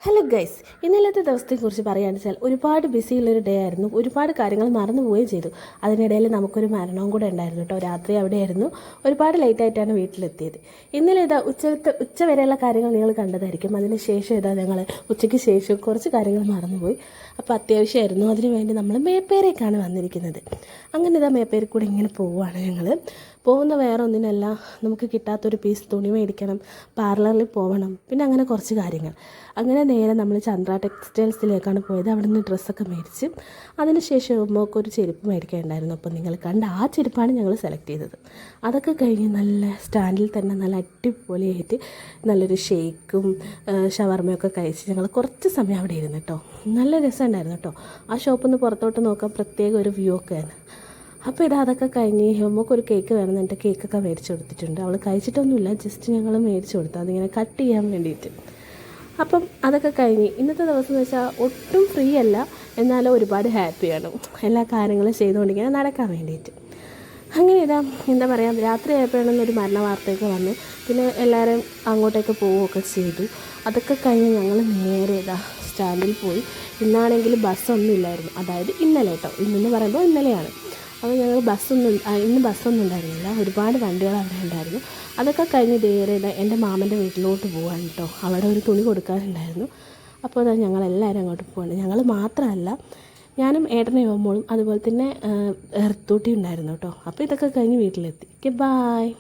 Hello guys, ഇന്നലത്തെ ദിവസത്തെക്കുറിച്ച് പറയുകയാണെന്ന് വെച്ചാൽ ഒരുപാട് ബിസിയുള്ളൊരു ഡേ ആയിരുന്നു. ഒരുപാട് കാര്യങ്ങൾ മറന്നു പോവുകയും ചെയ്തു. അതിനിടയിൽ നമുക്കൊരു മരണവും കൂടെ ഉണ്ടായിരുന്നു കേട്ടോ. രാത്രി അവിടെയായിരുന്നു. ഒരുപാട് ലേറ്റായിട്ടാണ് വീട്ടിലെത്തിയത്. ഇന്നലെ ഇതാ ഉച്ച വരെയുള്ള കാര്യങ്ങൾ നിങ്ങൾ കണ്ടതായിരിക്കും. അതിന് ശേഷം ഇതാ ഞങ്ങൾ ഉച്ചയ്ക്ക് ശേഷം കുറച്ച് കാര്യങ്ങൾ മറന്നുപോയി. അപ്പോൾ അത്യാവശ്യമായിരുന്നു. അതിനുവേണ്ടി നമ്മൾ മേപ്പേരേക്കാണ് വന്നിരിക്കുന്നത്. അങ്ങനെ ഇതാ മേപ്പേരിൽ കൂടെ ഇങ്ങനെ പോവുകയാണ് ഞങ്ങൾ. പോകുന്ന വേറെ ഒന്നിനല്ല, നമുക്ക് കിട്ടാത്തൊരു പീസ് തുണി മേടിക്കണം, പാർലറിൽ പോകണം, പിന്നെ അങ്ങനെ കുറച്ച് കാര്യങ്ങൾ. അങ്ങനെ നേരെ നമ്മൾ ചന്ദ്ര ടെക്സ്റ്റൈൽസിലേക്കാണ് പോയത്. അവിടെ നിന്ന് ഡ്രസ്സൊക്കെ മേടിച്ച് അതിനുശേഷം ഉമ്മക്കൊരു ചെരുപ്പ് മേടിക്കാനുണ്ടായിരുന്നു. അപ്പോൾ നിങ്ങൾ കണ്ട ആ ചെരുപ്പാണ് ഞങ്ങൾ സെലക്ട് ചെയ്തത്. അതൊക്കെ കഴിഞ്ഞ് നല്ല സ്റ്റാൻഡിൽ തന്നെ നല്ല അടിപൊളിയായിട്ട് നല്ലൊരു ഷേക്കും ഷവർമയൊക്കെ കഴിച്ച് ഞങ്ങൾ കുറച്ച് സമയം അവിടെ ഇരുന്നു കേട്ടോ. നല്ല രസമുണ്ടായിരുന്നു കേട്ടോ. ആ ഷോപ്പിൽ നിന്ന് പുറത്തോട്ട് നോക്കാൻ പ്രത്യേക ഒരു വ്യൂ ഒക്കെയാണ്. അപ്പോൾ അതൊക്കെ കഴിഞ്ഞ് നമുക്കൊരു കേക്ക് വേണം, എൻ്റെ കേക്കൊക്കെ മേടിച്ച് കൊടുത്തിട്ടുണ്ട്. അവൾ കഴിച്ചിട്ടൊന്നുമില്ല, ജസ്റ്റ് ഞങ്ങൾ മേടിച്ച് കൊടുത്തു അതിങ്ങനെ കട്ട് ചെയ്യാൻ വേണ്ടിയിട്ട്. അപ്പം അതൊക്കെ കഴിഞ്ഞ് ഇന്നത്തെ ദിവസം എന്ന് വെച്ചാൽ ഒട്ടും ഫ്രീ അല്ല, എന്നാലും ഒരുപാട് ഹാപ്പിയാണ് എല്ലാ കാര്യങ്ങളും ചെയ്തുകൊണ്ടിങ്ങനെ നടക്കാൻ വേണ്ടിയിട്ട്. അങ്ങനെ എന്താ പറയുക, രാത്രി ആയപ്പോഴാണെന്നൊരു മരണ വാർത്തയൊക്കെ വന്ന് പിന്നെ എല്ലാവരും അങ്ങോട്ടേക്ക് പോവുകയൊക്കെ ചെയ്തു. അതൊക്കെ കഴിഞ്ഞ് ഞങ്ങൾ നേരെ സ്റ്റാൻഡിൽ പോയി. ഇന്നാണെങ്കിൽ ബസ്സൊന്നും ഇല്ലായിരുന്നു, അതായത് ഇന്നലെ കേട്ടോ. ഇന്നെന്ന് പറയുമ്പോൾ ഇന്നലെയാണ്. അപ്പോൾ ഞങ്ങൾ ഇന്ന് ബസ്സൊന്നും ഉണ്ടായിരുന്നില്ല, ഒരുപാട് വണ്ടികൾ അവിടെ ഉണ്ടായിരുന്നു. അതൊക്കെ കഴിഞ്ഞ് നേരെ എൻ്റെ മാമൻ്റെ വീട്ടിലോട്ട് പോകാൻ കേട്ടോ. അവിടെ ഒരു തുണി കൊടുക്കാനുണ്ടായിരുന്നു. അപ്പോൾ ഞങ്ങളെല്ലാവരും അങ്ങോട്ട് പോകണം. ഞങ്ങൾ മാത്രമല്ല, ഞാനും ഏട്ടനും അമ്മോളും അതുപോലെ തന്നെ എർത്തൂട്ടി ഉണ്ടായിരുന്നു കേട്ടോ. അപ്പോൾ ഇതൊക്കെ കഴിഞ്ഞ് വീട്ടിലെത്തി. Okay, bye.